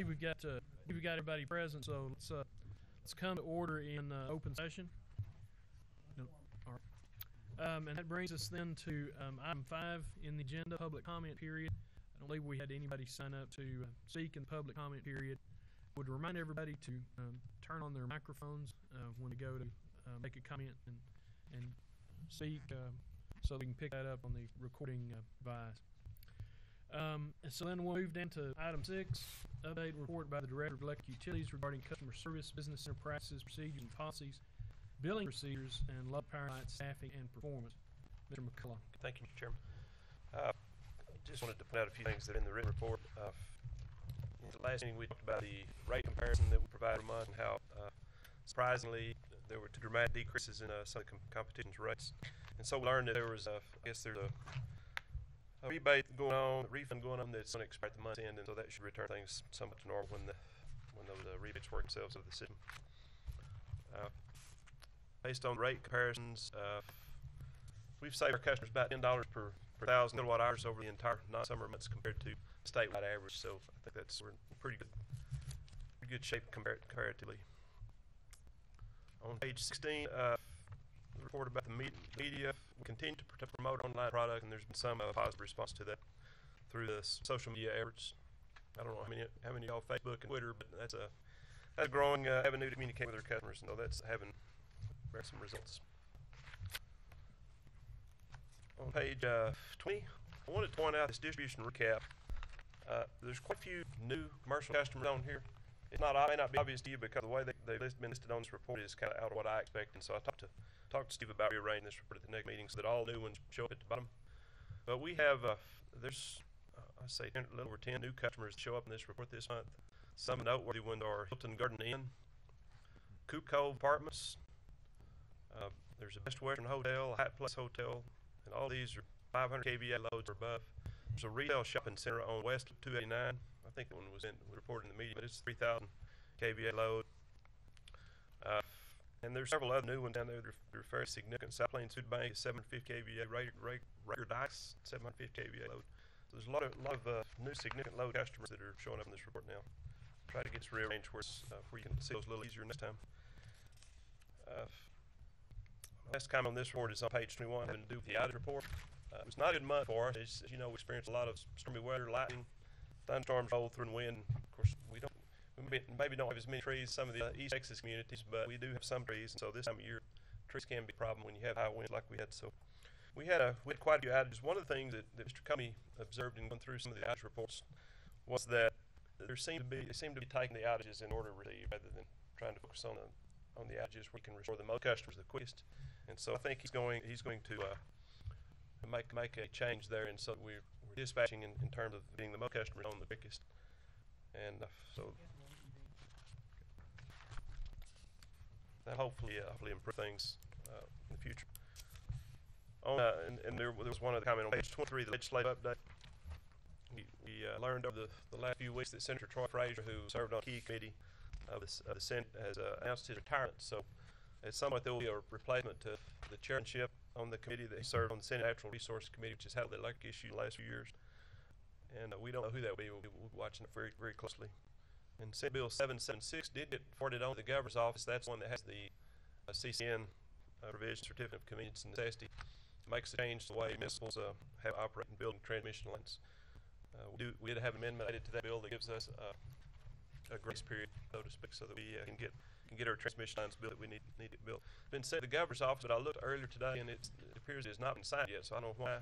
believe we've got everybody present, so let's come to order in open session. No, all right. And that brings us then to item 5 in the agenda, public comment period. I don't believe we had anybody sign up to speak in the public comment period. I would remind everybody to turn on their microphones when they go to make a comment and speak, so we can pick that up on the recording device. And so then we'll move down to item 6, update report by the Director of Electric Utilities regarding customer service, business center practices, procedures, and policies, billing procedures, and low power light staffing and performance. Mr. McCullough. Thank you, Mr. Chairman. Just wanted to point out a few things that are in the written report. In the last meeting, we talked about the rate comparison that we provided a month and how, surprisingly, there were 2 dramatic decreases in some of the competition's rates. And so we learned that there was, I guess there's a rebate going on, a refund going on that's going to expire at the month's end, and so that should return things somewhat to normal when those rebates work themselves out of the system. Based on rate comparisons, we've saved our customers about $10 per 1,000 kilowatt hours over the entire non-summer months compared to statewide average. So I think we're in pretty good shape comparatively. On page 16, the report about the media. We continue to promote online product, and there's been some positive response to that through the social media efforts. I don't know how many of y'all Facebook and Twitter, but that's a growing avenue to communicate with our customers, and so that's having some results. On page 20, I wanted to point out this distribution recap. There's quite a few new commercial customers on here. It may not be obvious to you because the way they've been listed on this report is kind of out of what I expected. So I talked to Steve about rearranging this report at the next meeting so that all new ones show up at the bottom. But we have there's I say a little over 10 new customers that show up in this report this month. Some noteworthy ones are Hilton Garden Inn, Coop Cove Apartments. There's a Best Western Hotel, a Hyatt Place Hotel, and all these are 500 kVA loads or above. There's a retail shopping center on West 289. I think that one was reported in the media, but it's 3,000 kVA load. And there's several other new ones down there that are fairly significant. South Plains Food Bank is 750 kVA, Rager Dice 750 kVA load. So there's a lot of new significant load customers that are showing up in this report now. Try to get this rearranged where you can see those a little easier next time. Last comment on this report is on page 21, having to do with the outage report. It was not a good month for us. As you know, we experienced a lot of stormy weather, lightning, thunderstorms rolled through, and wind. Of course, we maybe don't have as many trees as some of the East Texas communities, but we do have some trees, and so this time of year, trees can be a problem when you have high winds like we had. So we had quite a few outages. One of the things that Mr. Cummey observed in going through some of the outage reports was that they seemed to be taking the outages in order to receive rather than trying to focus on the outages where you can restore the most customers the quickest. And so I think he's going to make a change there, and so we're dispatching in terms of getting the most customers on the quickest. And so that hopefully improve things in the future. And there was one other comment on page 23, the legislative update. We learned over the last few weeks that Senator Troy Frazier, who served on the key committee of the Senate, has announced his retirement. So at some point there will be a replacement to the chairmanship on the committee that he served on, the Senate Natural Resources Committee, which has handled the electric issue the last few years. And we don't know who that will be. We'll be watching it very, very closely. And Senate Bill 776 did get forwarded on to the governor's office. That's one that has the CCN provision, Certificate of Convenience and Necessity. It makes a change to the way municipals have operate and building transmission lines. We did have an amendment added to that bill that gives us a grace period, so to speak, so that we can get our transmission lines built that we need it built. It's been said at the governor's office, but I looked earlier today and it appears it has not been signed yet, so I don't know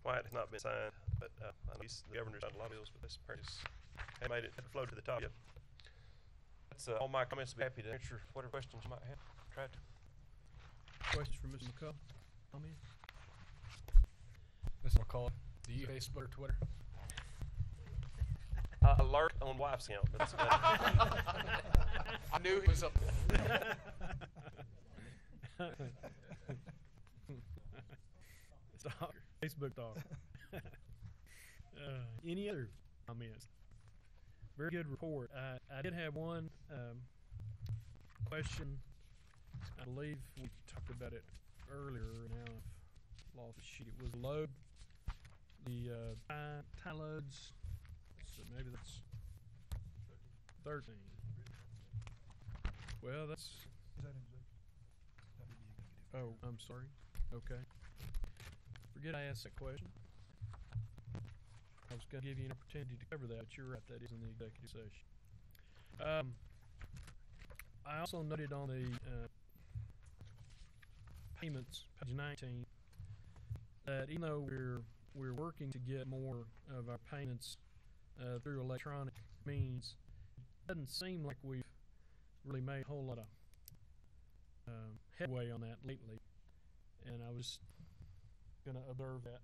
why it has not been signed. But I know the governor's signed a lot of bills, but this apparently hasn't made it float to the top yet. That's all my comments. I'll be happy to answer whatever questions you might have. Try to. Questions for Mr. McCullough? Mr. McCullough, do you Facebook or Twitter? Alert on wife's account. But I knew he was up there. Facebook talk. Any other comments? Very good report. I did have one question. I believe we talked about it earlier. Now I've lost the sheet. It was load. The tie loads. So maybe that's 13. Well, that's. Is that executive? That would be executive. Oh, I'm sorry. Okay. Forget I asked that question. I was going to give you an opportunity to cover that, but you're right, that is in the executive session. I also noted on the payments, page 19, that even though we're working to get more of our payments through electronic means, it doesn't seem like we've really made a whole lot of headway on that lately. And I was going to observe that,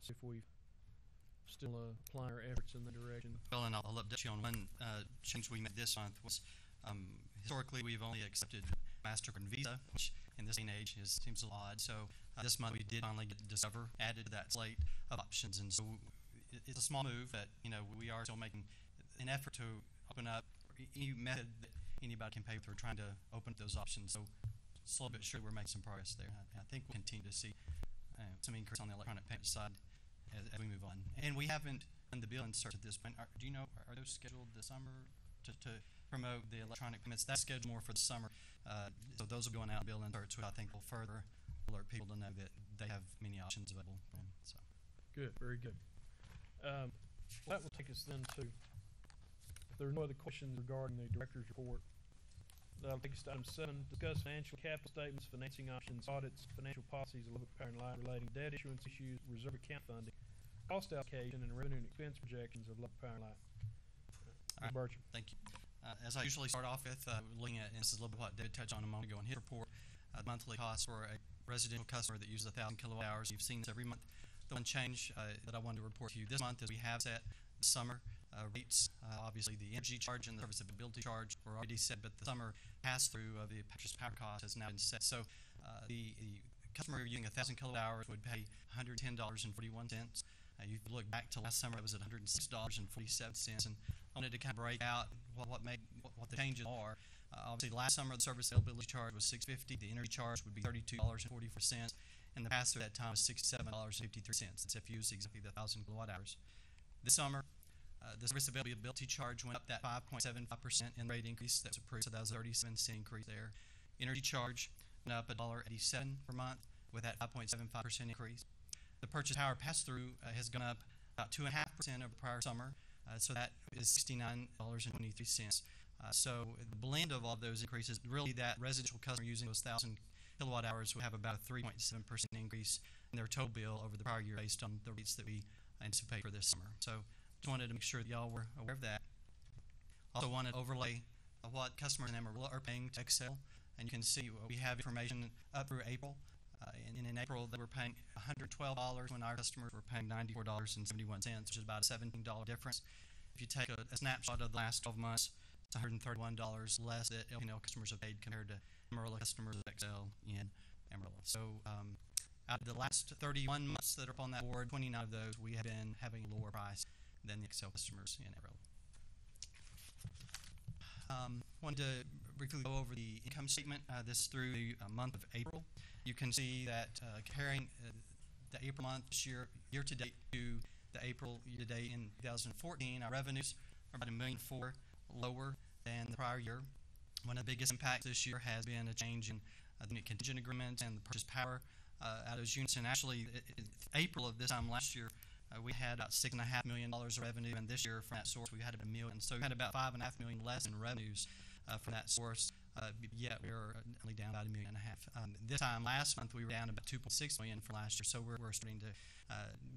see if we've still applying our efforts in that direction. Well, and I'll update you on one change we made this month was historically we've only accepted MasterCard and Visa, which in this day and age seems a little odd. So this month we did finally get Discover added to that slate of options, and so it's a small move that we are still making an effort to open up any method that anybody can pay with. We're trying to open up those options. So slowly but surely we're making some progress there. I think we'll continue to see some increase on the electronic payment side as we move on. And we haven't done the bill inserts at this point. Do you know, are those scheduled this summer to promote the electronic payments? That's scheduled more for the summer. So those will be going out bill inserts, which I think will further alert people to know that they have many options available. So. Good, very good. That will take us then to, if there are no other questions regarding the director's report, that'll take us to item 7, discuss financial capital statements, financing options, audits, financial policies of Lubbock Power and Light relating debt issuance issues, reserve account funding, cost allocation, and revenue and expense projections of Lubbock Power and Light. Mr. Burcham. Thank you. As I usually start off with, looking at, and this is a little bit what David touched on a moment ago in his report, the monthly cost for a residential customer that uses 1,000 kilowatt hours. You've seen this every month. The one change that I wanted to report to you this month is we have set the summer rates. Obviously, the energy charge and the service availability charge were already set, but the summer pass-through of the purchase power cost has now been set. So the customer using 1,000 kilowatt hours would pay $110.41. You look back to last summer, it was at $106.47, and I wanted to kind of break out what the changes are. Obviously, last summer the service availability charge was $6.50. The energy charge would be $32.44, and the pass-through at that time was $67.53. That's if you use exactly the 1,000 kilowatt hours. This summer, the service availability charge went up that 5.75% in rate increase that was approved, so that was a 37-cent increase there. Energy charge went up $1.87 per month with that 5.75% increase. The purchase power pass-through has gone up about 2.5% over the prior summer, so that is $69.23. So the blend of all those increases, really that residential customer using those 1,000 kilowatt hours would have about a 3.7% increase in their total bill over the prior year based on the rates that we anticipate for this summer. So just wanted to make sure that y'all were aware of that. Also wanted to overlay what customers in Amarillo are paying to Excel, and you can see we have information up through April. And in April, they were paying $112 when our customers were paying $94.71, which is about a $17 difference. If you take a snapshot of the last 12 months, it's $131 less that LP&L customers have paid compared to Amarillo customers of Excel in Amarillo. So out of the last 31 months that are up on that board, 29 of those we have been having a lower price than the Excel customers in Amarillo. Wanted to briefly go over the income statement. This through the month of April. You can see that comparing the April month this year to date to the April year to date in 2014, our revenues are about $1.4 million lower than the prior year. One of the biggest impacts this year has been a change in the unit contingent agreement and the purchase power out of those units. And actually, April of this time last year, we had about $6.5 million of revenue, and this year from that source we had about $1 million. So we had about $5.5 million less in revenues from that source. Yet we were only down about $1.5 million. This time last month we were down about $2.6 million from last year, so we're starting to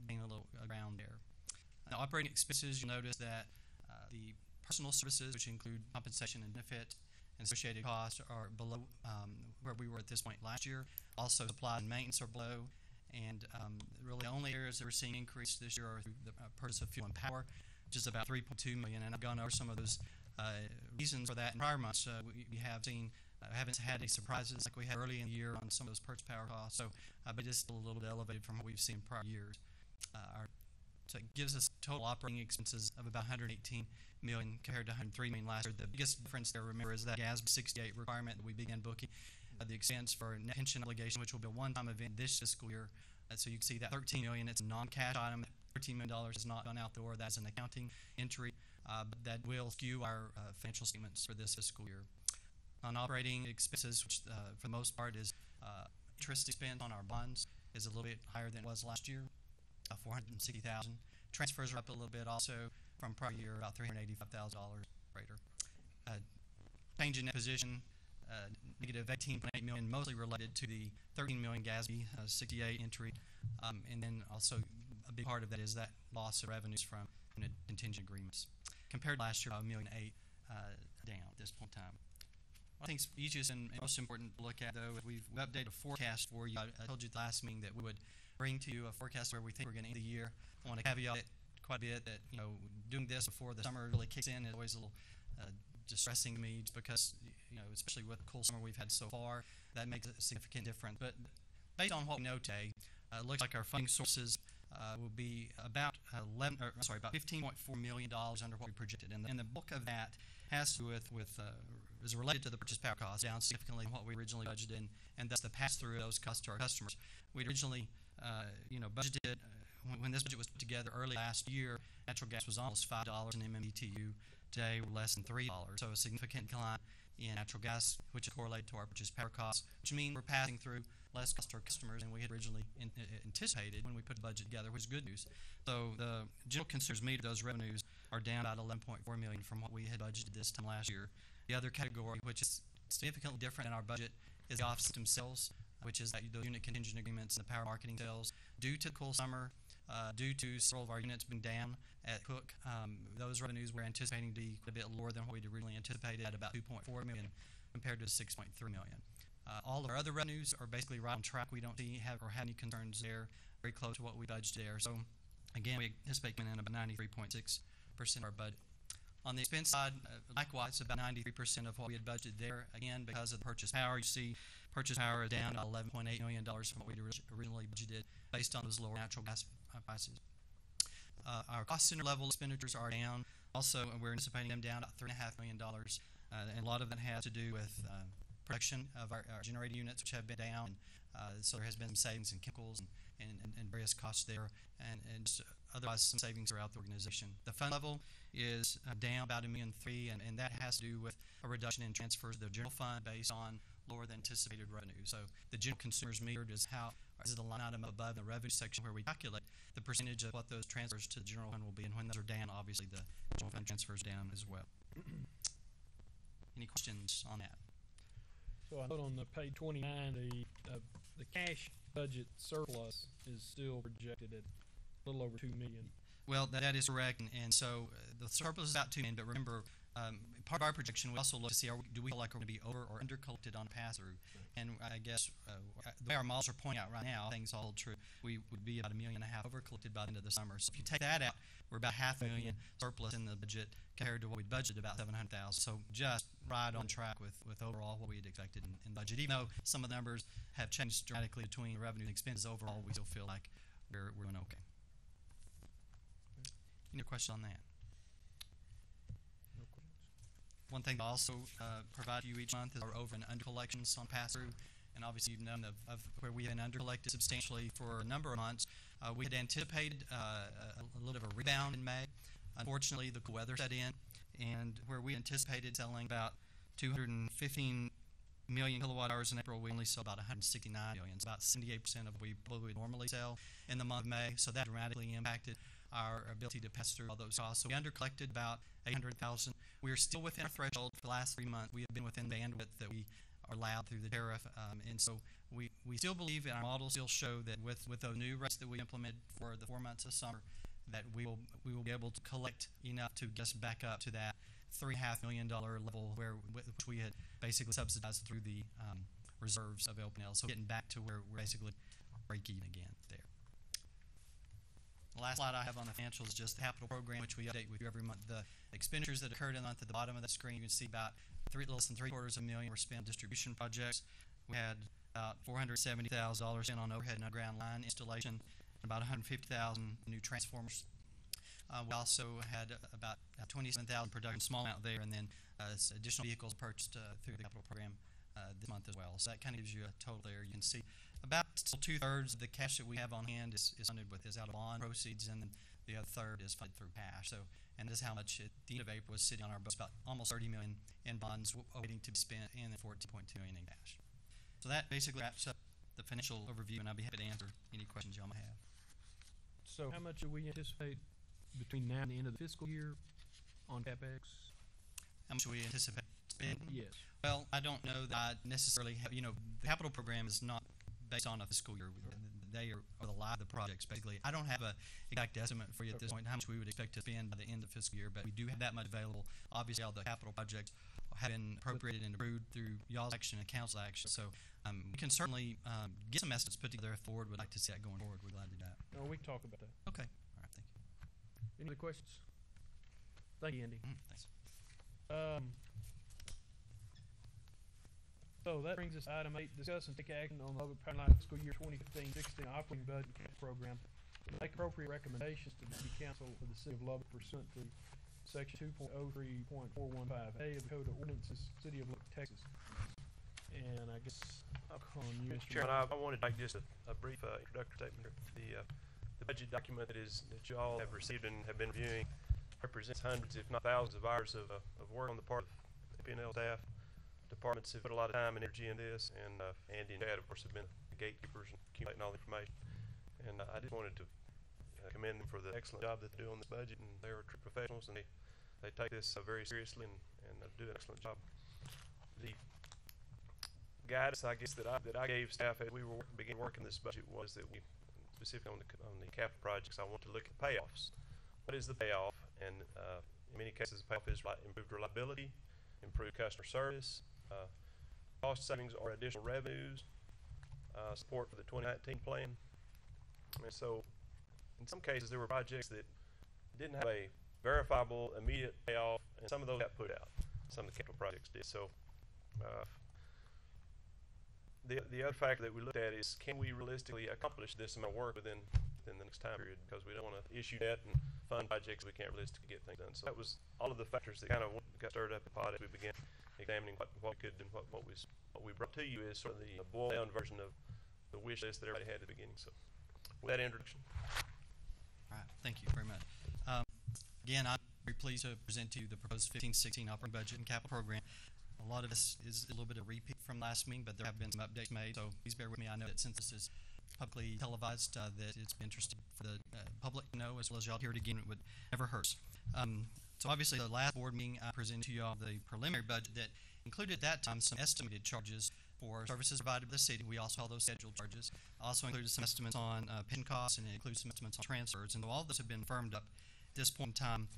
gain a little ground there. Now, operating expenses, you'll notice that the personal services, which include compensation and benefit and associated costs, are below where we were at this point last year. Also, supply and maintenance are below, and really the only areas that we're seeing increase this year are through the purchase of fuel and power, which is about $3.2 million, and I've gone over some of those reasons for that in prior months. We have seen, haven't had any surprises like we had early in the year on some of those purchase power costs, so but it's still a little bit elevated from what we've seen in prior years. So it gives us total operating expenses of about $118 million compared to $103 million last year. The biggest difference there, remember, is that GASB 68 requirement that we began booking the expense for net pension obligation, which will be a one-time event this fiscal year. So you can see that $13 million, it's a non-cash item that $13 million has not gone out the door. That's an accounting entry, but that will skew our financial statements for this fiscal year. On operating expenses, which for the most part is interest expense on our bonds, is a little bit higher than it was last year, $460,000. Transfers are up a little bit also from prior year, about $385,000 greater. Change in net position, negative $18.8 million, mostly related to the $13 million GASB 68 entry, and then also a big part of that is that loss of revenues from contingent agreements. Compared to last year, $1.8 million down at this point in time. I think it's easiest and most important to look at, though, is we've updated a forecast for you. I told you at the last meeting that we would bring to you a forecast where we think we're going to end the year. I want to caveat it quite a bit that, doing this before the summer really kicks in is always a little distressing to me, just because, especially with the cool summer we've had so far, that makes a significant difference. But based on what we know today, it looks like our funding sources will be about about $15.4 million under what we projected, and the bulk of that has to do with is related to the purchase power costs, down significantly from what we originally budgeted, and that's the pass-through of those costs to our customers. We originally, budgeted when this budget was put together early last year. Natural gas was almost $5 an MMBTU. Today, we're less than $3, so a significant decline in natural gas, which is correlated to our purchase power costs, which means we're passing through less cost to our customers than we had originally anticipated when we put the budget together, which is good news. So the general consumers meter, those revenues are down about $11.4 million from what we had budgeted this time last year. The other category, which is significantly different in our budget, is the off-system sales, which is that those unit contingent agreements and the power marketing sales. Due to the cool summer, due to several of our units being down at Cook, those revenues we're anticipating to be a bit lower than what we'd originally anticipated, at about $2.4 million compared to $6.3 million. All of our other revenues are basically right on track. We don't have any concerns there, very close to what we budgeted there. So again, we anticipate coming in about 93.6% of our budget. On the expense side, likewise, about 93% of what we had budgeted there. Again, because of the purchase power, you see purchase power is down $11.8 million from what we originally budgeted based on those lower natural gas prices. Our cost center level expenditures are down. Also, we're anticipating them down about $3.5 million, and a lot of that has to do with production of our generating units, which have been down. So there has been some savings in chemicals and various costs there, and just otherwise some savings throughout the organization. The fund level is down about $1.3 million, and that has to do with a reduction in transfers to the general fund based on lower than anticipated revenue. So the general consumers metered is the line item above the revenue section where we calculate the percentage of what those transfers to the general fund will be, and when those are down, obviously the general fund transfers down as well. Any questions on that? So I note on the page 29, the cash budget surplus is still projected at a little over $2 million. Well, that is correct, and so the surplus is about $2 million. But remember, part of our projection, we also look to see do we feel like we're going to be over or under collected on pass-through. And I guess the way our models are pointing out right now, things all hold true. We would be about $1.5 million over collected by the end of the summer. So if you take that out, we're about $500,000 surplus in the budget compared to what we budgeted, about $700,000. So just right on track with overall what we had expected in budget. Even though some of the numbers have changed dramatically between revenue and expenses, overall we still feel like we're doing okay. Any question on that? No questions. One thing I also provide to you each month is our over and under collections on pass-through. And obviously you've known of where we have been under collected substantially for a number of months. We had anticipated a little bit of a rebound in May. Unfortunately, the cool weather set in, and where we anticipated selling about 215 million kilowatt hours in April, we only sold about 169 million. It's about 78% of what we would normally sell in the month of May. So that dramatically impacted our ability to pass through all those costs. So we under-collected about $800,000. We are still within our threshold for the last 3 months. We have been within the bandwidth that we are allowed through the tariff, and so we still believe, and our models still show that with those new rates that we implemented for the 4 months of summer, that we will be able to collect enough to get us back up to that $3.5 million level which we had basically subsidized through the reserves of LP&L. So getting back to where we're basically break even again there. The last slide I have on the financials is just the capital program, which we update with you every month. The expenditures that occurred in the month at the bottom of the screen, you can see about less than $750,000 were spent on distribution projects. We had about $470,000 spent on overhead and underground line installation, about $150,000 new transformers. We also had about $27,000 production, small amount there, and then additional vehicles purchased through the capital program this month as well. So that kind of gives you a total there. You can see about still 2/3 of the cash that we have on hand is funded with is out of bond proceeds, and then the other third is funded through cash. So, and this is how much at the end of April was sitting on our books, about almost $30 million in bonds waiting to be spent, and then $14.2 million in cash. So that basically wraps up the financial overview, and I'll be happy to answer any questions y'all might have. So how much do we anticipate between now and the end of the fiscal year on CapEx? How much do we anticipate spending? Yes. Well, I don't know that I necessarily have, the capital program is not based on a fiscal year. They are the life of the projects, basically. I don't have an exact estimate for you at this point, how much we would expect to spend by the end of the fiscal year, but we do have that much available. Obviously, all the capital projects have been appropriated and approved through y'all's action and council action. So we can certainly get some estimates put together if the board would like to see that going forward. We're glad to do that. No, we can talk about that. Okay. All right. Thank you. Any other questions? Thank you, Andy. Thanks. So that brings us to item 8, discuss and take action on the Lubbock Power Line fiscal year 2015-16 operating budget program. Make appropriate recommendations to the city council for the city of Lubbock pursuant to section 2.03.415A of the Code of Ordinances, City of Lubbock, Texas. And I guess I'll call on you, Mr. Chairman, I wanted to make just a brief introductory statement here. The budget document that you all have received and have been reviewing represents hundreds, if not thousands, of hours of work on the part of LP&L staff. Departments have put a lot of time and energy in this, and Andy and Chad, of course, have been the gatekeepers and accumulating all the information. And I just wanted to commend them for the excellent job that they do on this budget, and they are true professionals, and they take this very seriously and do an excellent job. The guidance, I guess, that I gave staff as we began working this budget was that we, specifically on the capital projects, I want to look at payoffs. What is the payoff? And in many cases, the payoff is improved reliability, improved customer service, cost savings or additional revenues, support for the 2019 plan. And so, in some cases, there were projects that didn't have a verifiable, immediate payoff, and some of those got put out. Some of the capital projects did. So, the other factor that we looked at is, can we realistically accomplish this amount of work within the next time period? Because we don't want to issue debt and fund projects we can't realistically get things done. So that was all of the factors that kind of got stirred up in the pot as we began examining what we could do and what we brought to you is sort of the boiled down version of the wish list that everybody had at the beginning. So with that introduction. All right. Thank you very much. Again, I'm very pleased to present to you the proposed 15-16 operating budget and capital program. A lot of this is a little bit of a repeat from last meeting, but there have been some updates made, so please bear with me. I know that since this is publicly televised, that it's interesting for the public to know, as well as y'all hear it again. It would never hurt. So obviously, the last board meeting, I presented to you all the preliminary budget that included at that time some estimated charges for services provided by the city. We also have those scheduled charges. Also included some estimates on pension costs, and it includes some estimates on transfers. And all of those have been firmed up at this point in time.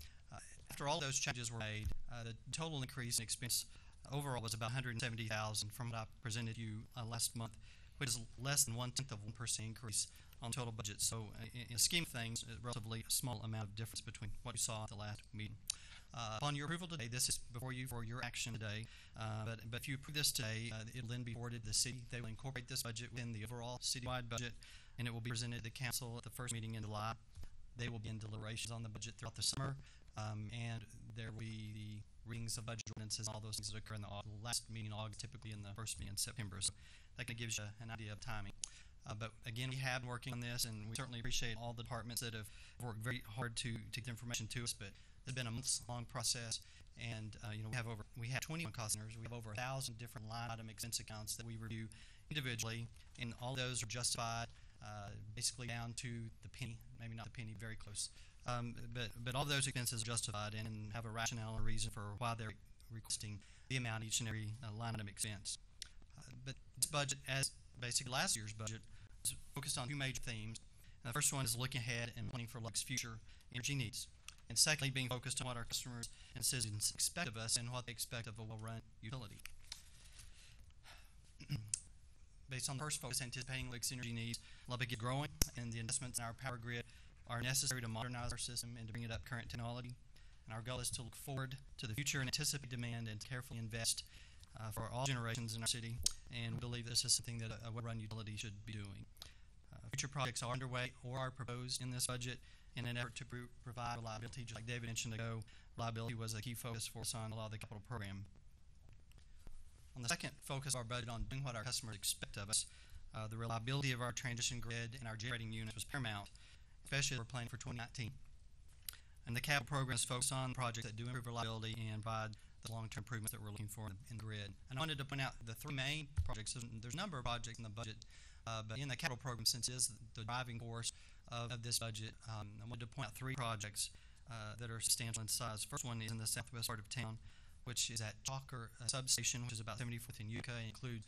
After all those changes were made, the total increase in expense overall was about $170,000 from what I presented to you last month, which is less than 1/10 of 1% increase on total budget. So in the scheme of things, a relatively small amount of difference between what you saw at the last meeting. Upon your approval today, this is before you for your action today, but if you approve this today, it will then be forwarded to the city. They will incorporate this budget within the overall citywide budget, and it will be presented to the council at the first meeting in July. They will begin deliberations on the budget throughout the summer, and there will be the readings of budget ordinances and all those things that occur in the last meeting in August, typically in the first meeting in September. So that kind of gives you an idea of timing. But again, we have been working on this, and we certainly appreciate all the departments that have worked very hard to get the information to us. But it's been a months-long process, and we have 21 cost centers. We have over 1,000 different line item expense accounts that we review individually, and all those are justified, basically down to the penny. Maybe not the penny, very close. But all those expenses are justified and have a rationale and reason for why they're requesting the amount each and every line item expense. But this budget, as basically last year's budget, is focused on two major themes. And the first one is looking ahead and planning for Lubbock's future energy needs. And secondly, being focused on what our customers and citizens expect of us and what they expect of a well-run utility. Based on the first focus, anticipating Lubbock's energy needs, Lubbock is growing, and the investments in our power grid are necessary to modernize our system and to bring it up current technology. And our goal is to look forward to the future and anticipate demand and to carefully invest for all generations in our city. And we believe this is something that a well-run utility should be doing. Future projects are underway or are proposed in this budget in an effort to provide reliability. Just like David mentioned ago, reliability was a key focus for us on a lot of the capital program. On the second, focus our budget on doing what our customers expect of us. The reliability of our transition grid and our generating units was paramount, especially as we're planning for 2019. And the capital program is focused on projects that do improve reliability and provide the long-term improvements that we're looking for in the grid. And I wanted to point out the three main projects. There's a number of projects in the budget, but in the capital program, since it is the driving force of this budget, I wanted to point out three projects that are substantial in size. First one is in the southwest part of town, which is at Chalker Substation, which is about 74th and UK, and includes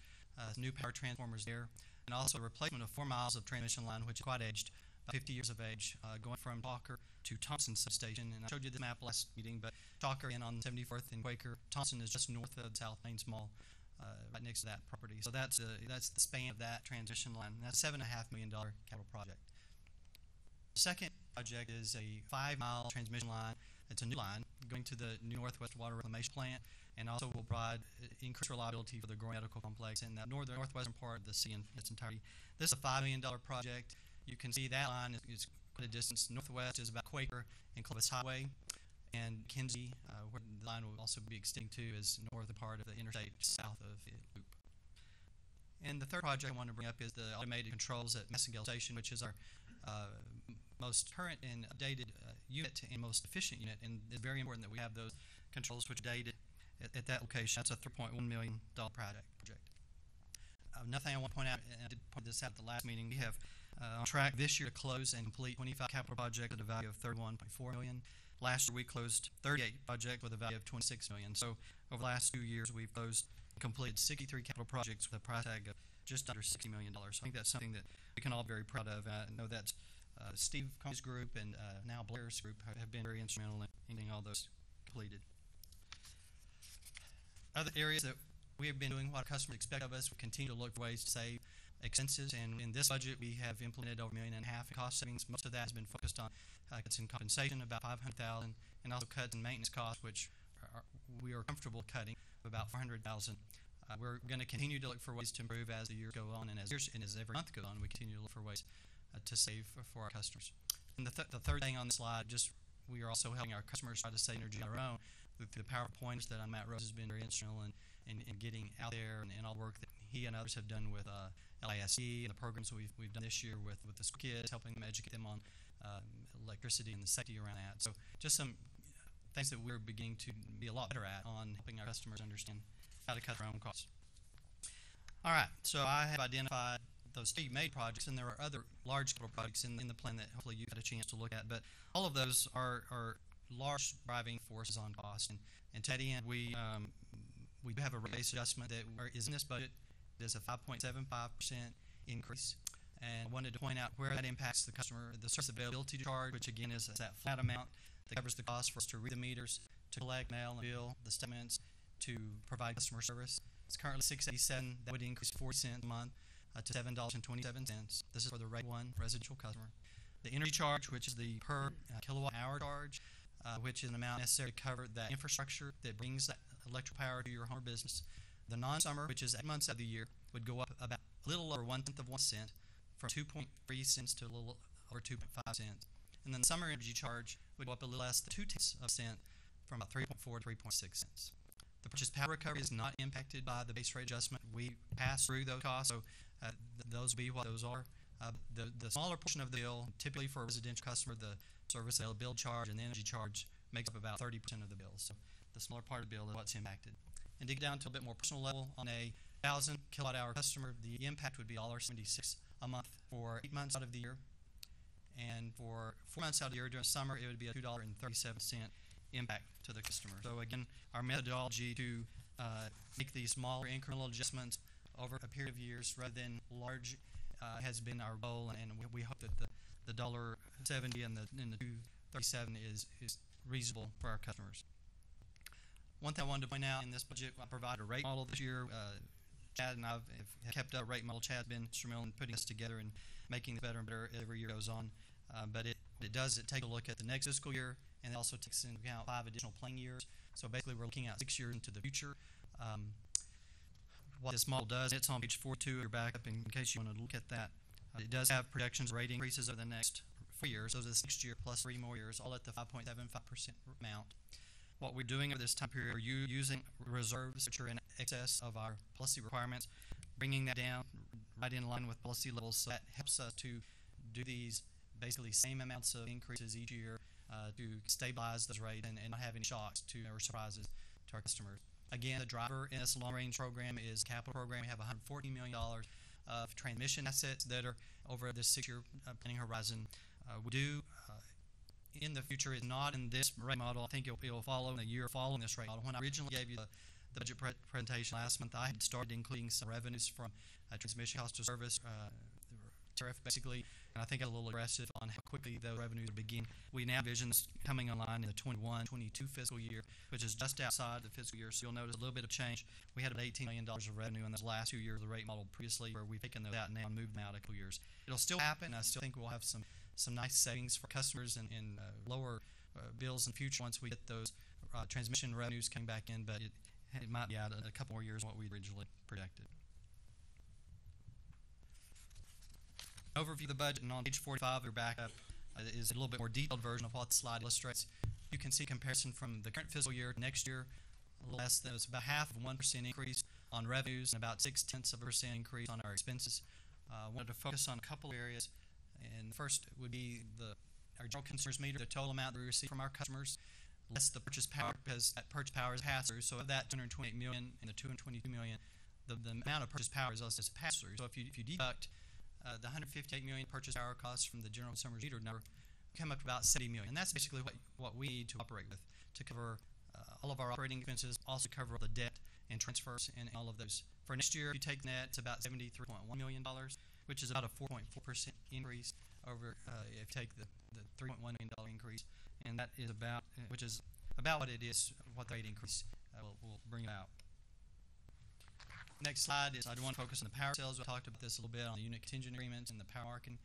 new power transformers there, and also a replacement of 4 miles of transmission line, which is quite aged, about 50 years of age, going from Chalker to Thompson Substation. And I showed you this map last meeting, but Chalker in on 74th and Quaker. Thompson is just north of South Plains Mall, right next to that property. So that's the span of that transmission line. And that's a $7.5 million capital project. The second project is a 5-mile transmission line. It's a new line going to the new Northwest Water Reclamation Plant, and also will provide increased reliability for the growing medical complex in the northwestern part of the city in its entirety. This is a $5 million project. You can see that line is quite a distance. Northwest is about Quaker and Clovis Highway, and Kinsey, where the line will also be extending to, is northern part of the interstate south of the loop. And the third project I want to bring up is the automated controls at Massengale Station, which is our most current and updated unit and most efficient unit, and it's very important that we have those controls which are dated at that location. That's a $3.1 million project. Another thing I want to point out, and I did point this out at the last meeting, we have on track this year to close and complete 25 capital projects at a value of $31.4 million. Last year we closed 38 projects with a value of $26 million. So over the last 2 years we've closed and completed 63 capital projects with a price tag of just under $60 million. So I think that's something that we can all be very proud of. I know that Steve Combs' group and now Blair's group have been very instrumental in getting all those completed. Other areas that we have been doing what our customers expect of us, we continue to look for ways to save expenses, and in this budget we have implemented over $1.5 million in cost savings. Most of that has been focused on cuts in compensation, about $500,000, and also cuts in maintenance costs, which we are comfortable cutting, about $400,000. We're going to continue to look for ways to improve as the years go on, and as every month goes on, we continue to look for ways to save for our customers. And the third thing on the slide, we are also helping our customers try to save energy on our own through the PowerPoints that Matt Rose has been very instrumental in getting out there, and all the work that he and others have done with LISE and the programs we've done this year with the school kids, helping them educate them on electricity and the safety around that. So just some things that we're beginning to be a lot better at on helping our customers understand how to cut their own costs. All right, so I have identified those 3 major projects, and there are other large capital projects in the plan that hopefully you've had a chance to look at, but all of those are large driving forces on cost. And to that end, we do have a rate-based adjustment that is in this budget. It is a 5.75% increase, and I wanted to point out where that impacts the customer. The service availability charge, which again is that flat amount that covers the cost for us to read the meters, to collect, mail, and bill the statements, to provide customer service. It's currently $6.87. That would increase 40 cents a month to $7.27. This is for the rate 1 residential customer. The energy charge, which is the per kilowatt hour charge, which is an amount necessary to cover that infrastructure that brings that electric power to your home or business. The non-summer, which is 8 months of the year, would go up about a little over 1/10 of 1 cent, from 2.3 cents to a little over 2.5 cents. And then the summer energy charge would go up a little less than 0.2 of a cent, from about 3.4 to 3.6 cents. The purchase power recovery is not impacted by the base rate adjustment. We pass through those costs, so those will be what those are. The smaller portion of the bill, typically for a residential customer, the service bill charge and the energy charge makes up about 30% of the bill. So the smaller part of the bill is what's impacted. And dig down to a bit more personal level, on a 1,000 kilowatt hour customer, the impact would be $1.76 a month for 8 months out of the year. And for 4 months out of the year during summer, it would be a $2.37 impact to the customer. So again, our methodology to make these smaller incremental adjustments over a period of years rather than large has been our goal, and we hope that the $1.70 and the $2.37 is reasonable for our customers. One thing I wanted to point out in this budget, I provide a rate model this year. Chad and I have kept up a rate model. Chad's been instrumental in putting this together and making it better and better every year goes on. But it take a look at the next fiscal year, and it also takes into account 5 additional planning years. So basically we're looking at 6 years into the future. What this model does, it's on page 42 of your backup in case you want to look at that. It does have projections of rate increases over the next 4 years. So this next year plus 3 more years, all at the 5.75% amount. What we're doing over this time period, are you using reserves which are in excess of our policy requirements, bringing that down right in line with policy levels, so that helps us to do these basically same amounts of increases each year to stabilize those rates and not have any shocks to or surprises to our customers. Again, the driver in this long-range program is capital program. We have $114 million of transmission assets that are over this 6-year planning horizon. We do in the future is not in this rate model. I think it'll follow in the year following this rate model. When I originally gave you the budget presentation last month, I had started including some revenues from transmission cost of service tariff, basically, and I think I got a little aggressive on how quickly those revenues begin. We now envision this coming online in the 21-22 fiscal year, which is just outside the fiscal year, so you'll notice a little bit of change. We had about $18 million of revenue in those last 2 years of the rate model previously, where we've taken those out now and moved them out a couple years. It'll still happen. I still think we'll have some nice savings for customers and lower bills in the future once we get those transmission revenues coming back in, but it might be out a couple more years than what we originally projected. Overview of the budget, and on page 45 of your backup is a little bit more detailed version of what the slide illustrates. You can see comparison from the current fiscal year to next year, a little less than, it's about half of 1% increase on revenues and about 0.6% increase on our expenses. I wanted to focus on a couple areas, and the first would be our general consumers meter, the total amount that we receive from our customers, less the purchase power, because that purchase power is pass-through. So of that $228 million and the $222 million, the amount of purchase power is also pass-through. So if you deduct the $158 million purchase power costs from the general consumer's meter number, we come up to about $70 million. And that's basically what we need to operate with to cover all of our operating expenses, also cover all the debt and transfers and all of those. For next year, if you take that, it's about $73.1 million, which is about a 4.4% increase over if you take the $3.1 million increase. And that is about, which is about what it is, what the rate increase will bring it out. Next slide is, I do want to focus on the power sales. We talked about this a little bit on the unit contingent agreements and the power marketing.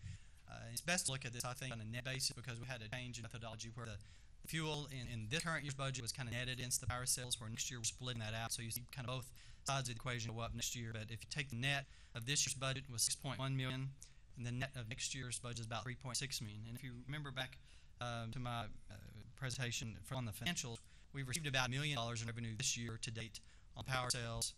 It's best to look at this, I think, on a net basis, because we had a change in methodology where the fuel in this current year's budget was kind of netted against the power sales, where next year we're splitting that out. So you see kind of both sides of the equation go up next year. But if you take the net of this year's budget was $6.1 million, and the net of next year's budget is about $3.6 million. And if you remember back to my presentation on the financials, we've received about $1 million in revenue this year to date on power sales,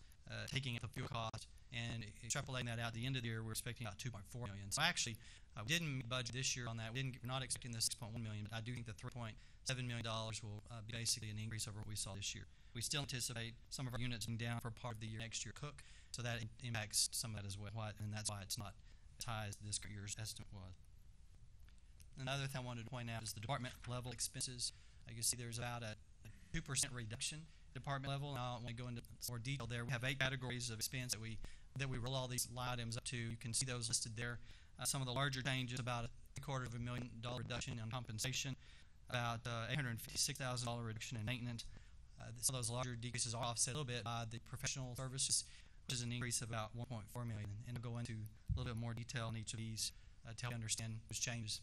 taking up the fuel cost, and extrapolating that out at the end of the year, we're expecting about $2.4 million. So actually, we didn't budget this year on that. We're not expecting the $6.1 million, but I do think the $3.7 million will be basically an increase over what we saw this year. We still anticipate some of our units being down for part of the year next year cook, so that impacts some of that as well, and that's why it's not as high as this year's estimate was. Another thing I wanted to point out is the department level expenses. You can see there's about a 2% reduction department level, and I don't want to go into more detail there. We have 8 categories of expense that we roll all these line items up to. You can see those listed there. Some of the larger changes, about a $250,000 reduction on compensation, about $856,000 reduction in maintenance. Some of those larger decreases are offset a little bit by the professional services, which is an increase of about $1.4 million. And I'll go into a little bit more detail on each of these to help you understand those changes.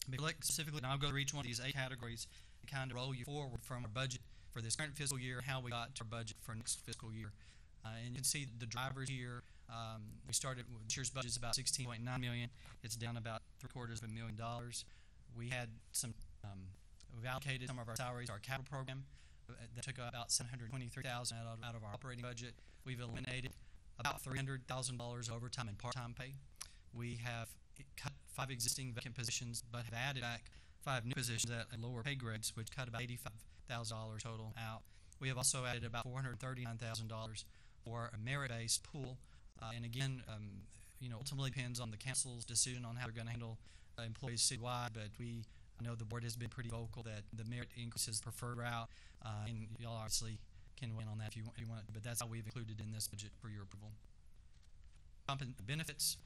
But look specifically, and I'll go through each one of these 8 categories and kind of roll you forward from our budget for this current fiscal year, how we got to our budget for next fiscal year. And you can see the drivers here. We started with this year's budget is about $16.9 million. It's down about $750,000. We had some, we've allocated some of our salaries to our capital program. That took about $723,000 out of our operating budget. We've eliminated about $300,000 overtime and part-time pay. We have cut 5 existing vacant positions, but have added back 5 new positions at lower pay grades, which cut about $85,000 total out. We have also added about $439,000 for a merit-based pool. And again, ultimately depends on the council's decision on how they're going to handle employees citywide, but I know the board has been pretty vocal that the merit increase is the preferred route, and y'all obviously can win on that if you want, but that's how we've included in this budget for your approval. Benefits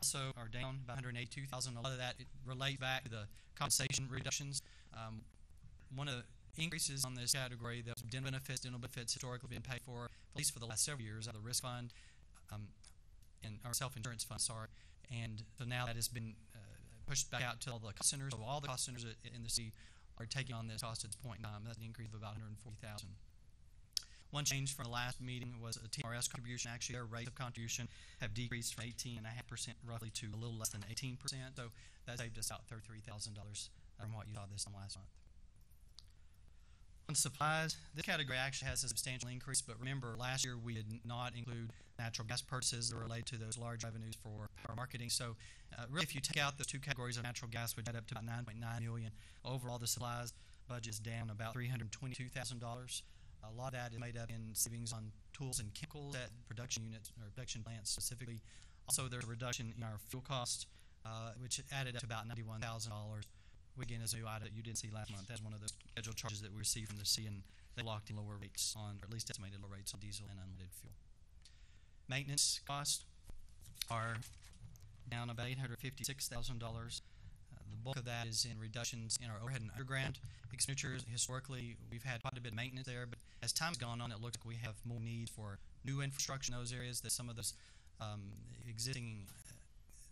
also are down by $182,000. A lot of that relates back to the compensation reductions. One of the increases on this category, the dental benefits historically been paid for, at least for the last several years, out of the risk fund and our self-insurance fund, and so now that has been pushed back out to all the cost centers. So all the cost centers in the city are taking on this cost at this point in time. That's an increase of about $140,000. One change from the last meeting was a TRS contribution. Actually, their rates of contribution have decreased from 18.5% roughly to a little less than 18%. So that saved us out $33,000 from what you saw this time last month. On supplies, this category actually has a substantial increase, but remember, last year we did not include natural gas purchases that are related to those large revenues for power marketing. So really, if you take out those two categories of natural gas, which add up to about $9.9 million, overall the supplies budget is down about $322,000. A lot of that is made up in savings on tools and chemicals at production units or production plants specifically. Also, there's a reduction in our fuel cost, which added up to about $91,000. Again, as a new item you didn't see last month, that's one of those scheduled charges that we received from the C, and they locked in lower rates on, or at least estimated lower rates on diesel and unleaded fuel. Maintenance costs are down about $856,000. The bulk of that is in reductions in our overhead and underground expenditures. Historically, we've had quite a bit of maintenance there, but as time's gone on, it looks like we have more need for new infrastructure in those areas, that some of those existing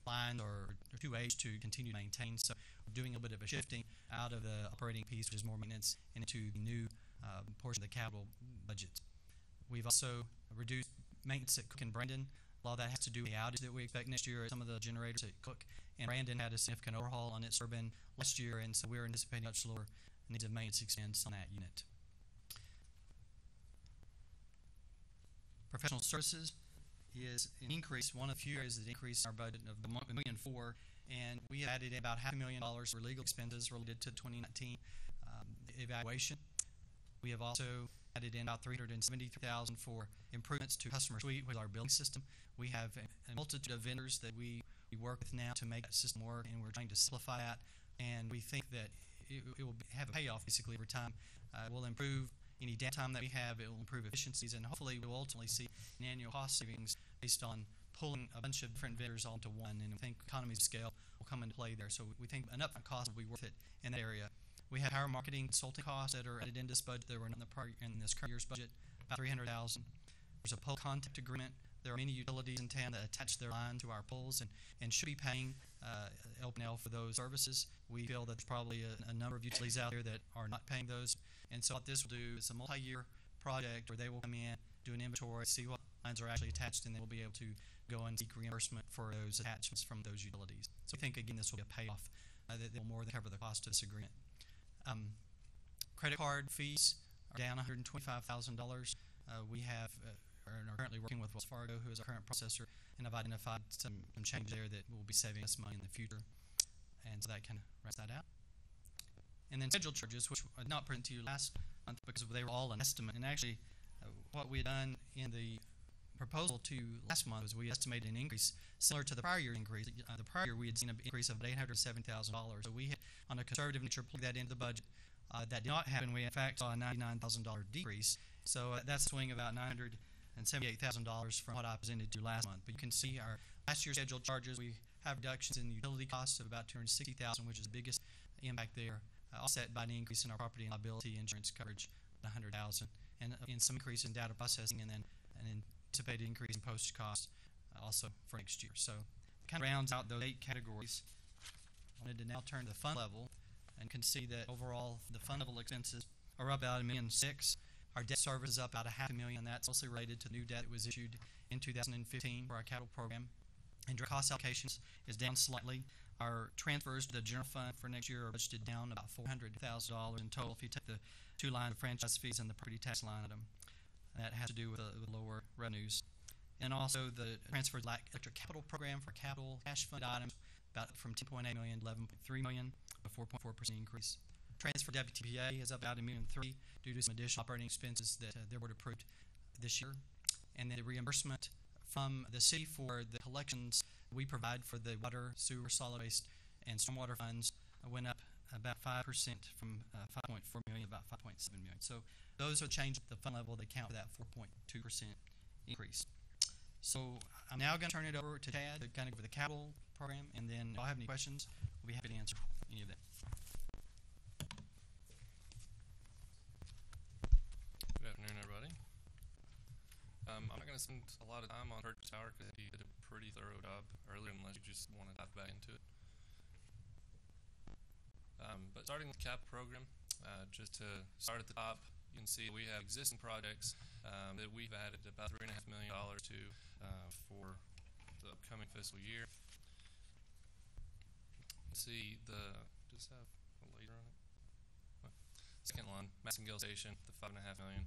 lines are too aged to continue to maintain. So we're doing a bit of a shifting out of the operating piece, which is more maintenance, into the new portion of the capital budget. We've also reduced maintenance at Cook and Brandon. A lot of that has to do with the outage that we expect next year at some of the generators at Cook. And Brandon had a significant overhaul on its turbine last year, and so we're anticipating much lower needs of maintenance expense on that unit. Professional services is an increase. One of the few areas that increased our budget of $1.4 million, and we added about $500,000 for legal expenses related to 2019 evaluation. We have also added in about $373,000 for improvements to Customer Suite with our billing system. We have a multitude of vendors that we work with now to make that system work, and we're trying to simplify that. And we think that it will have a payoff basically over time. We'll improve any downtime that we have. It will improve efficiencies, and hopefully we'll ultimately see an annual cost savings based on pulling a bunch of different vendors onto one. And I think economies of scale will come into play there. So we think an upfront cost will be worth it in that area. We have power marketing consulting costs that are added in this budget. There were in this current year's budget about $300,000. There's a pole contact agreement. There are many utilities in town that attach their line to our poles and should be paying LP&L for those services. We feel that there's probably a number of utilities out there that are not paying those. And so what this will do is a multi-year project where they will come in, do an inventory, see what lines are actually attached, and then we'll be able to go and seek reimbursement for those attachments from those utilities. So I think, again, this will be a payoff that will more than cover the cost of this agreement. Credit card fees are down $125,000. We have are currently working with Wells Fargo, who is our current processor, and have identified some change there that will be saving us money in the future. And so that kind of wraps that out. And then scheduled charges, which I did not present to you last month because they were all an estimate. And actually, what we had done in the proposal to last month was we estimated an increase similar to the prior year increase. The prior year we had seen an increase of $807,000. So we had, on a conservative nature, plugged that into the budget. That did not happen. We, in fact, saw a $99,000 decrease. So that's a swing about $978,000 from what I presented to you last month. But you can see our last year's scheduled charges. We have reductions in utility costs of about $260,000, which is the biggest impact there, offset by an increase in our property and liability insurance coverage of $100,000, and in some increase in data processing, and then an anticipated increase in postage costs also for next year. So it kind of rounds out those 8 categories. I wanted to now turn to the fund level, and you can see that overall the fund level expenses are up about $1.6 million. Our debt service is up about $500,000, and that's mostly related to new debt that was issued in 2015 for our capital program. And direct cost allocations is down slightly. Our transfers to the general fund for next year are budgeted down about $400,000 in total if you take the 2 lines of franchise fees and the property tax line item. That has to do with lower revenues. And also the transfer to the electric capital program for capital cash fund items, about from $10.8 million to $11.3 million, a 4.4% increase. Transfer to WTPA is up about $1.3 million due to some additional operating expenses that their board approved this year. And then the reimbursement from the city for the collections we provide for the water, sewer, solid waste, and stormwater funds went up about 5% from $5.4 million to about $5.7 million. So those are changes at the fund level that account for that 4.2% increase. So I'm now going to turn it over to Tad to kind of go over the capital program, and then if I have any questions, we'll be happy to answer any of that. Good afternoon, everybody. I'm not going to spend a lot of time on purchase power because he did a pretty thorough job earlier, unless you just want to dive back into it. But starting with the cap program, just to start at the top, you can see we have existing projects that we've added about $3.5 million to for the upcoming fiscal year. You can see does this have a laser on it? second one, Massengale Station, the $5.5 million.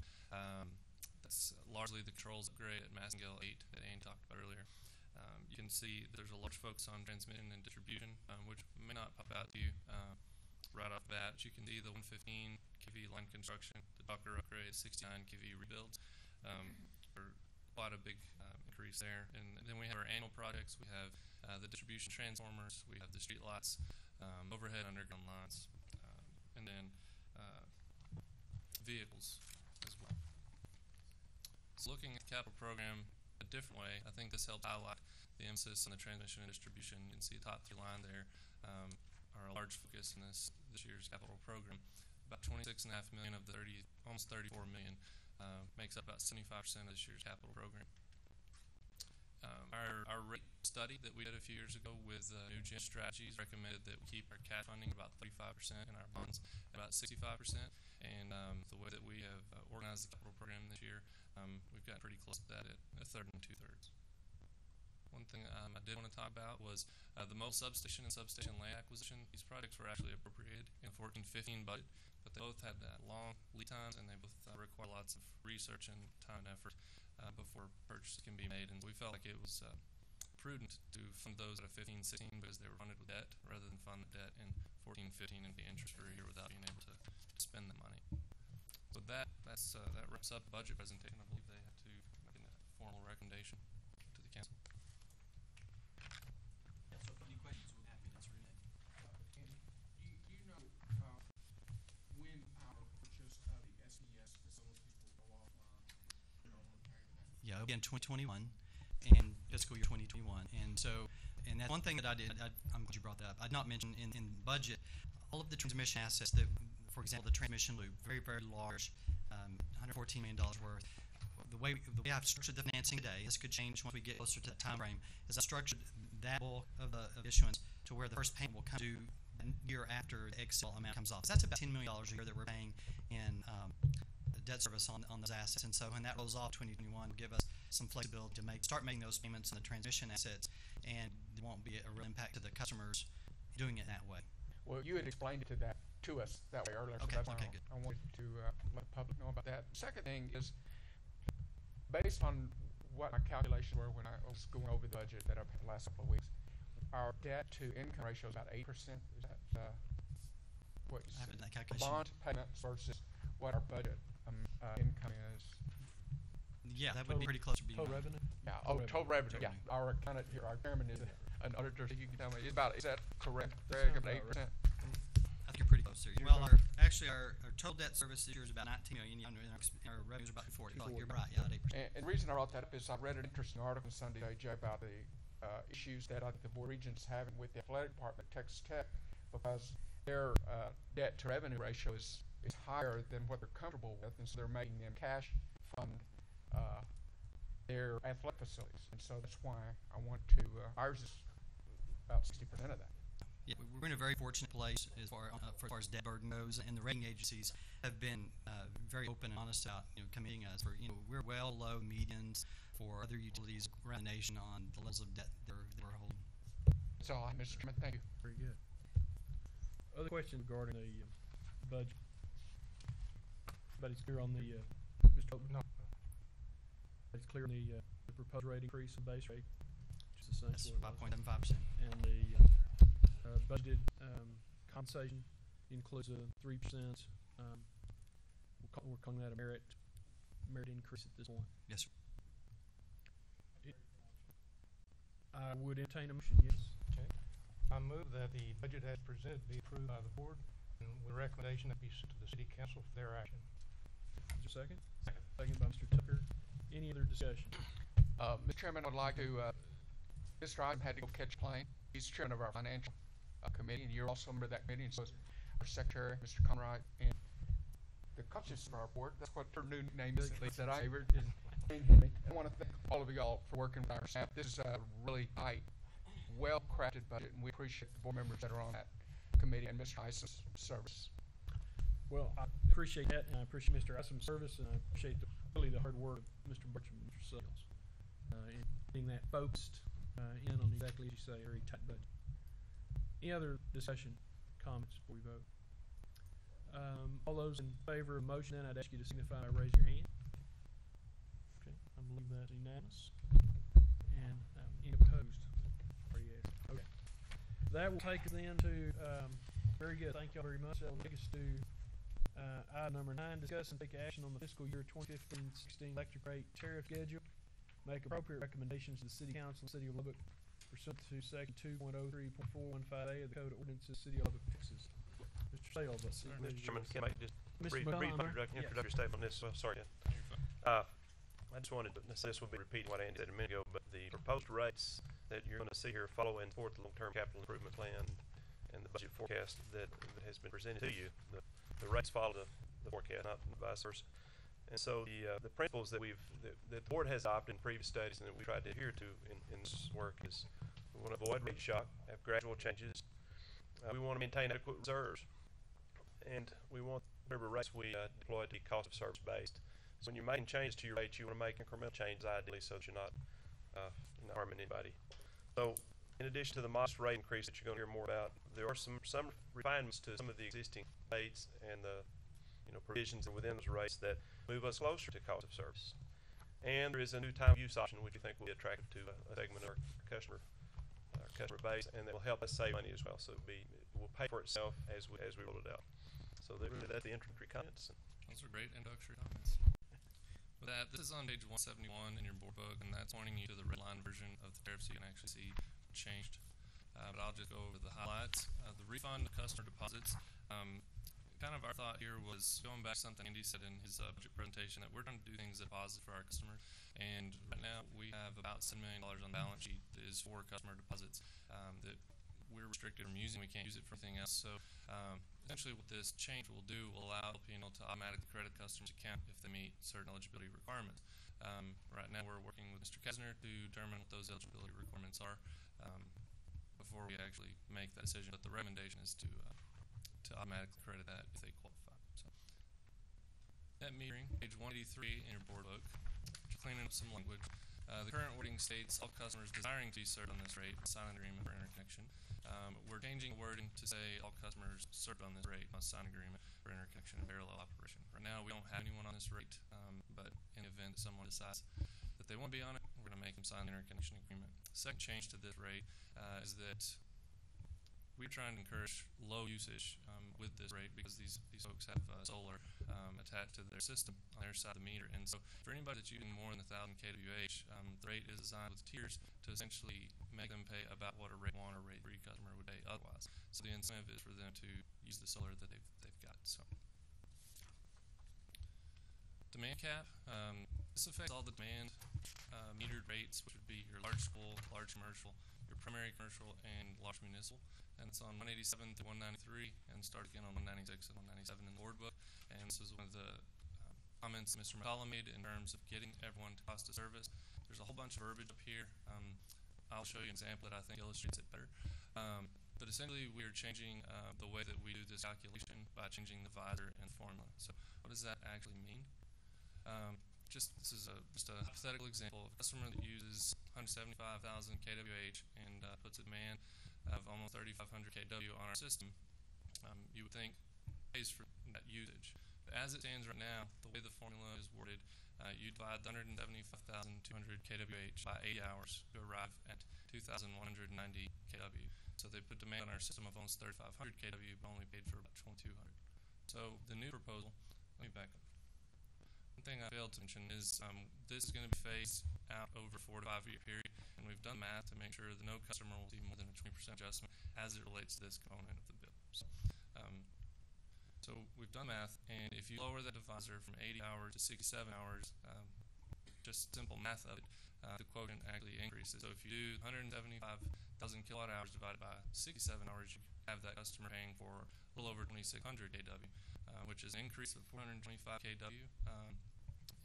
That's largely the controls upgrade at Massengale 8 that Andy talked about earlier. You can see there's a large focus on transmission and distribution, which may not pop out to you right off the bat. You can see the 115 kV line construction, the Docker upgrade, 69 kV rebuilds, for quite a big increase there. And then we have our annual projects. We have the distribution transformers, we have the street lights, overhead underground lines, and then vehicles as well. So looking at the capital program a different way, I think this helps highlight the emphasis on the transmission and distribution. You can see the top three line there are a large focus in this year's capital program. About $26.5 million of the almost $34 million makes up about 75% of this year's capital program. Our rate study that we did a few years ago with New Gen Strategies recommended that we keep our cash funding about 35% and our bonds at about 65%. And the way that we have organized the capital program this year, we've gotten pretty close to that at a third and two-thirds. One thing I did want to talk about was the mobile substation and substation land acquisition. These projects were actually appropriated in 14-15 budget, but they both had long lead times, and they both require lots of research and time and effort before purchase can be made. And we felt like it was prudent to fund those at a 15-16 because they were funded with debt rather than fund the debt in 14-15 and be interest-free or without being able to spend the money. So that wraps up the budget presentation. I believe they have to make a formal recommendation to the council. So if any questions, we'll be happy to answer any. Do you know when our purchase of the SES facilities will go offline? Yeah, it'll be in 2021 and fiscal year 2021. And so, and that's one thing that I did, I'm glad you brought that up. I did not mention in budget all of the transmission assets that, for example, the transmission loop, very, very large, $114 million worth. The way I've structured the financing today, this could change once we get closer to that time frame, is I structured that bulk of issuance to where the first payment will come due a year after the Excel amount comes off. So that's about $10 million a year that we're paying in debt service on those assets. And so when that rolls off 2021, will give us some flexibility to start making those payments on the transmission assets, and there won't be a real impact to the customers doing it that way. Well, you had explained it to us that way earlier, Okay, so that's okay, why good. I wanted to let the public know about that. Second thing is, based on what my calculations were when I was going over the budget that I've had the last couple of weeks, our debt to income ratio is about 8%. Is that what you I haven't said? done that calculation. Bond payments versus what our budget income is. Yeah, that would be pretty close to being Total right. revenue? Yeah, Total total revenue. Total Yeah, revenue. our accountant here, our chairman is an auditor, so you can tell me. Is that correct, That Greg? sounds About about 8%? I think you're pretty close there. You're Well, close. our total debt service this year is about $19 million, and our revenue is about $40 million. You're right, yeah, at 8%. And the reason I brought that up is I read an interesting article Sunday, Jay, about the issues that I think the board of regents having with the athletic department at Texas Tech, because their debt to revenue ratio is higher than what they're comfortable with, and so they're making them cash fund their athletic facilities. And so that's why I want to, ours is about 60% of that. Yeah, we're in a very fortunate place as far as debt burden goes, and the rating agencies have been very open and honest about committing us for we're well below medians for other utilities around the nation on the levels of debt that we're holding. That's all I have, Mr. Chairman. Thank you. Very good. Other questions regarding the budget? Everybody's clear on the, Mr. Oatman? No. Everybody's clear on the proposed rate increase of base rate, which is That's essentially what it was. 5.75%. And the budgeted compensation includes a 3%. We're calling that a merit increase at this point. Yes, sir. I would entertain a motion, yes. Okay. I move that the budget as presented be approved by the board, and with recommendation that be sent to the city council for their action. Is there a second? Second by Mr. Tucker. Any other discussion? Mr. Chairman, I'd like to, Mr. Item had to go catch a plane. He's chairman of our financial committee, and you're also a member of that committee, and so is our secretary, Mr. Conrad, and the conscience of our board. That's what her new name is, at least that I favored. I want to thank all of y'all for working with our staff. This is a really tight, well-crafted budget, and we appreciate the board members that are on that committee and Mr. Ison's service. Well, I appreciate that, and I appreciate Mr. Isom's service, and I appreciate really the hard work of Mr. Burcham and Mr. Sales in getting that focused in on exactly as you say, a very tight budget. Any other discussion, comments before we vote? All those in favor of the motion, then I'd ask you to signify by raising your hand. Okay, I believe that's unanimous. And any opposed? Or yes? Okay. That will take us then to, very good, thank y'all very much. That will take us to item number 9, discuss and take action on the fiscal year 2015-16 electric rate tariff schedule. Make appropriate recommendations to the City Council of the City of Lubbock pursuant to Section 2.03.415A of the Code of Ordinances, City of Lubbock, Texas. Mr. Sales, let's see. Mr. Chairman, can I just Mr. brief Ballheimer? introductory statement on this? Sorry. You're fine. I just wanted to, this will be repeating what Andy said a minute ago, but the proposed rates that you're going to see here follow in fourth long-term capital improvement plan and the budget forecast that has been presented to you. The rates follow the forecast, not vice versa. And so the principles that that the board has adopted in previous studies and that we tried to adhere to in this work is we want to avoid rate shock, have gradual changes. We want to maintain adequate reserves, and we want whatever rates we deploy to be cost of service based. So when you're making changes to your rates, you want to make incremental changes ideally so that you're not harming anybody. So in addition to the modest rate increase that you're going to hear more about, there are some refinements to some of the existing rates and the provisions within those rates that move us closer to cost of service. And there is a new time of use option which we think will be attractive to a segment of our customer base, and that will help us save money as well. So it will pay for itself as we roll it out. So that's the introductory comments. Those are great introductory comments. With that, this is on page 171 in your board book, and that's pointing you to the red line version of the tariff so you can actually see changed. But I'll just go over the highlights. The refund of customer deposits. Kind of our thought here was going back to something Andy said in his budget presentation, that we're trying to do things that are positive for our customers. And right now we have about $7 million on the balance sheet that is for customer deposits that we're restricted from using. We can't use it for anything else. So essentially what this change will do will allow LP&L to automatically credit customers' account if they meet certain eligibility requirements. Right now we're working with Mr. Kessner to determine what those eligibility requirements are before we actually make that decision. But the recommendation is to automatically credit that if they qualify. So, net metering, page 183 in your board book, cleaning up some language. The current wording states all customers desiring to be served on this rate sign an agreement for interconnection. We're changing the wording to say all customers served on this rate must sign an agreement for interconnection and parallel operation. Right now we don't have anyone on this rate, but in the event someone decides that they want to be on it, we're going to make them sign the interconnection agreement. Second change to this rate is that we're trying to encourage low usage with this rate because these folks have solar attached to their system on their side of the meter. And so for anybody that's using more than 1,000 kWh, the rate is designed with tiers to essentially make them pay about what a rate 1 or rate 3 customer would pay otherwise. So the incentive is for them to use the solar that they've got. So demand cap, this affects all the demand metered rates, which would be your large school, large commercial, your primary commercial, and large municipal. And it's on 187 to 193, and start again on 196 and 197 in the board book. And this is one of the comments Mr. McCollum made in terms of getting everyone to cost of service. There's a whole bunch of verbiage up here. I'll show you an example that I think illustrates it better. But essentially, we are changing the way that we do this calculation by changing the visor and the formula. So what does that actually mean? This is just a hypothetical example of a customer that uses 175,000 kWh and puts a demand of almost 3,500 kW on our system. You would think pays for that usage. But as it stands right now, the way the formula is worded, you divide the 175,200 kWh by 80 hours to arrive at 2,190 kW. So they put demand on our system of almost 3,500 kW, but only paid for about 2,200. So the new proposal, let me back up. One thing I failed to mention is this is going to be phased out over a 4 to 5 year period, and we've done math to make sure that no customer will see more than a 20% adjustment as it relates to this component of the bill. So we've done math, and if you lower the divisor from 80 hours to 67 hours, just simple math of it, the quotient actually increases. So if you do 175,000 kilowatt hours divided by 67 hours, you have that customer paying for a little over 2,600 kW, which is an increase of 425 kW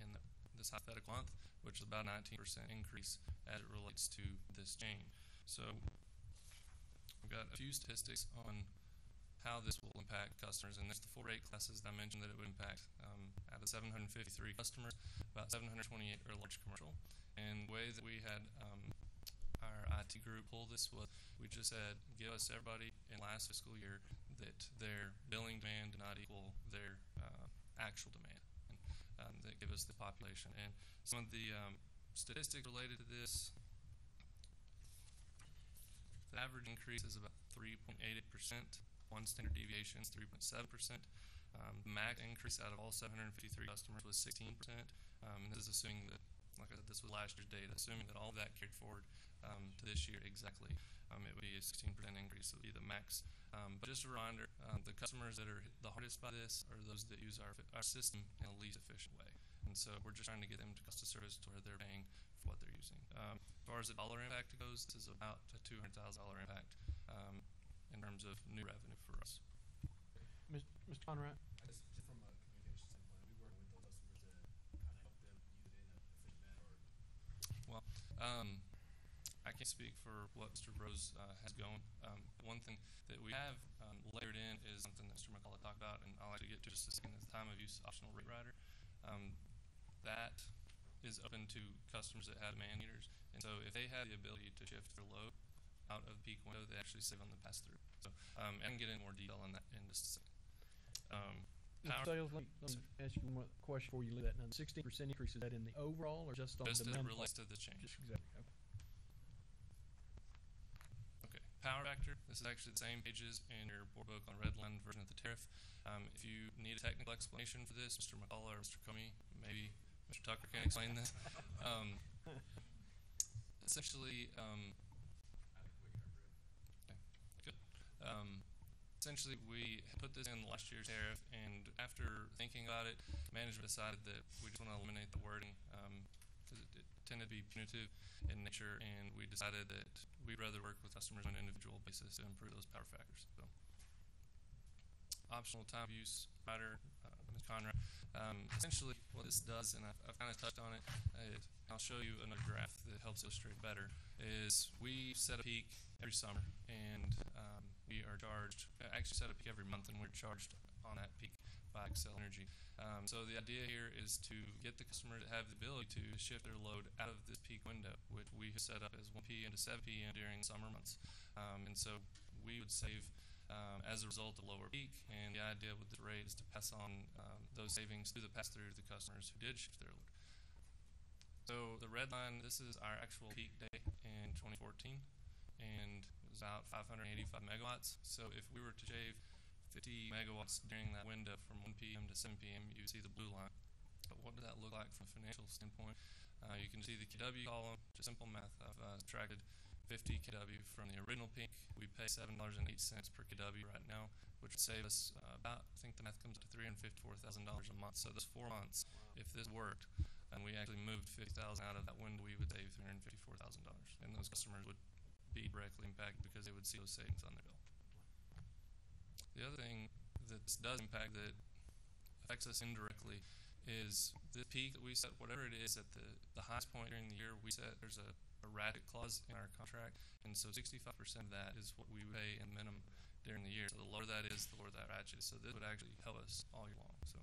in this hypothetical month, which is about 19% increase as it relates to this change. So we've got a few statistics on how this will impact customers, and there's the full rate classes that I mentioned that it would impact. Out of 753 customers, about 728 are large commercial. And the way that we had our IT group pull this was we just said, give us everybody in last fiscal year that their billing demand did not equal their actual demand. And that give us the population. And some of the statistics related to this, the average increase is about 3.88%. One standard deviation is 3.7%. The max increase out of all 753 customers was 16%. And this is assuming that, like I said, this was last year's data, assuming that all of that carried forward to this year exactly. It would be a 16% increase. It would be the max. But just a reminder, the customers that are hit the hardest by this are those that use our system in the least efficient way. And so we're just trying to get them to cost of service to where they're paying for what they're using. As far as the dollar impact goes, this is about a $200,000 impact in terms of new revenue for us. Mr. Conrad? Just from a communication standpoint, are we working with those customers to kind of help them use it in an efficient manner? Well, I can't speak for what Mr. Rose has going. One thing that we have layered in is something that Mr. McCullough talked about, and I'll like to get to just a second, is the time of use optional rate rider. That is open to customers that have demand meters, and so if they have the ability to shift their load out of the peak window, they actually save on the pass-through. So I can get into more detail on that in just a second. Mr. Sales, let me ask you one question before you leave that. Now, the 16% increase, is that in the overall or just on Just as demand? it relates to this change. Just exactly. Okay. Power factor. This is actually the same pages in your board book on red line version of the tariff. If you need a technical explanation for this, Mr. McCullough or Mr. Comey, maybe Mr. Tucker can explain this. Essentially, essentially, we put this in last year's tariff, and after thinking about it, management decided that we just want to eliminate the wording because it tended to be punitive in nature, and we decided that we'd rather work with customers on an individual basis to improve those power factors. So, optional time of use rider, Ms. Conrad. Essentially, what this does, and I've kind of touched on it, I'll show you another graph that helps illustrate better, is we set a peak every summer, and we are charged, actually set a peak every month, and we're charged on that peak by Xcel Energy. So the idea here is to get the customer to have the ability to shift their load out of this peak window, which we have set up as 1 p.m. to 7 p.m. during summer months. And so we would save as a result of lower peak, and the idea with the rate is to pass on those savings through the pass-through to the customers who did shift their load. So the red line, this is our actual peak day in 2014, and it was out 585 megawatts. So if we were to shave 50 megawatts during that window from 1 p.m. to 7 p.m., you see the blue line. But what does that look like from a financial standpoint? You can see the KW column, just simple math. I've subtracted 50 kW from the original peak. We pay $7.08 per kW right now, which would save us about, I think the math comes to $354,000 a month. So this 4 months, if this worked, and we actually moved 50,000 out of that window, we would save $354,000. And those customers would be directly impacted because they would see those savings on their bill. The other thing that this does impact that affects us indirectly is the peak that we set, whatever it is, at the highest point during the year we set, there's a ratchet clause in our contract, and so 65% of that is what we pay in minimum during the year. So the lower that is, the lower that ratchet is. So this would actually help us all year long. So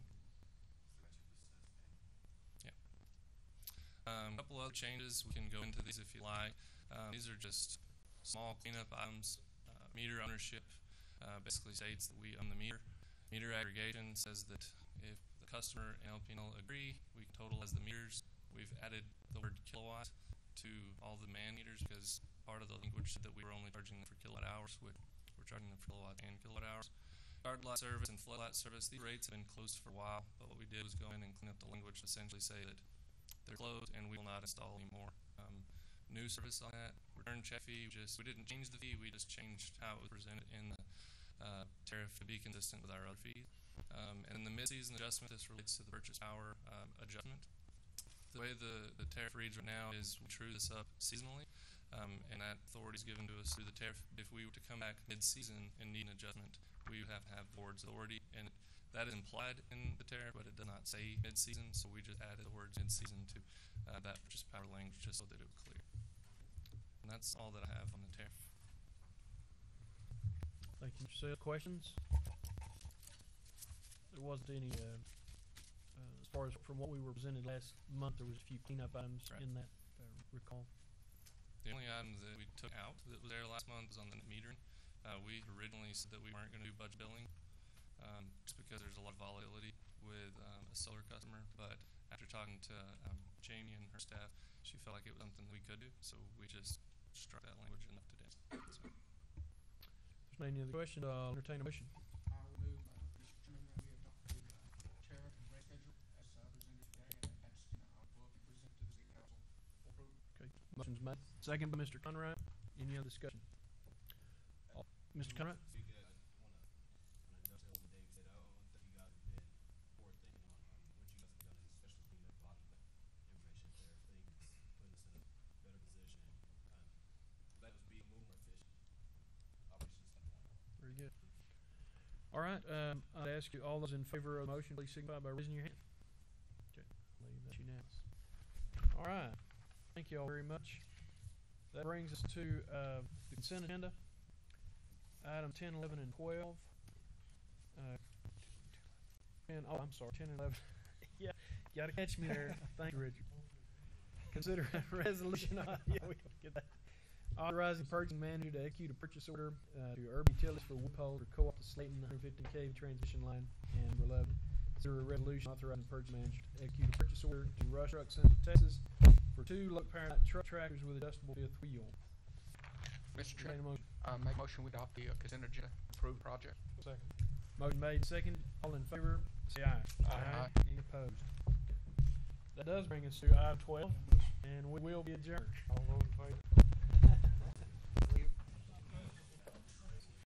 yeah. A couple other changes, we can go into these if you like. These are just small cleanup items. Meter ownership basically states that we own the meter. Meter aggregation says that if the customer and LP&L agree, we can totalize the meters. We've added the word kilowatt to all the man meters because part of the language said that we were only charging them for kilowatt hours, which we're charging them for kilowatt and kilowatt hours. Guard light service and floodlight service, these rates have been closed for a while, but what we did was go in and clean up the language to essentially say that they're closed and we will not install anymore. New service on that, return check fee, we didn't change the fee, we just changed how it was presented in the tariff to be consistent with our other fees. And the mid-season adjustment, this relates to the purchase power adjustment. The way the tariff reads right now is we true this up seasonally, and that authority is given to us through the tariff. If we were to come back mid-season and need an adjustment, we would have to have the board's authority, and that is implied in the tariff, but it does not say mid-season, so we just added the words mid-season to that purchase power language just so that it was clear. And that's all that I have on the tariff. Thank you, Mr. Sales. Questions? There wasn't any, as far as from what we were presented last month, there was a few cleanup items Right. in that recall. The only item that we took out that was there last month was on the net metering. We originally said that we weren't going to do budget billing, just because there's a lot of volatility with a solar customer. But after talking to Jamie and her staff, she felt like it was something that we could do, so we just struck that language enough today. So. If there's any other question, I'll entertain a motion. I will move, Mr. Chairman, that we adopt the chair and rate schedule as presented today, and that's our book and present to the city council for approval. Okay, motion's made. Second by Mr. Conrad. Any other discussion? Mr. Conrad? Big guy, I wanna dovetail what Dave said. I think you guys have been forward thinking on what you guys have done, and especially cleaning up a lot of the information there, things, putting us in a better position, kind of let us be a little more efficient. Operations standpoint. Very good. All right, I'd ask you, all those in favor of the motion, please signify by raising your hand. Okay, I believe that's unanimous. All right, thank you all very much. That brings us to the consent agenda. Item 10, 11, and 12. I'm sorry, 10 and 11. Yeah, gotta catch me there. Thank you, Richard. Consider a resolution. Yeah, we don't get that. Authorizing purchasing manager to execute a purchase order to Urban Utilities for wood poles for co-op to Slayton 115 kV transmission line and below. Consider a resolution authorizing purchasing manager to execute a purchase order to Rush Truck Center, Texas, for 2 low-power truck tractors with adjustable fifth wheel. Mr. Entertain a Chairman, motion. make motion we adopt the consent agenda, approve project. Second. Motion made, second. All in favor, say aye. Aye. Any opposed? That does bring us to item 12, and we will be adjourned. All those in favor?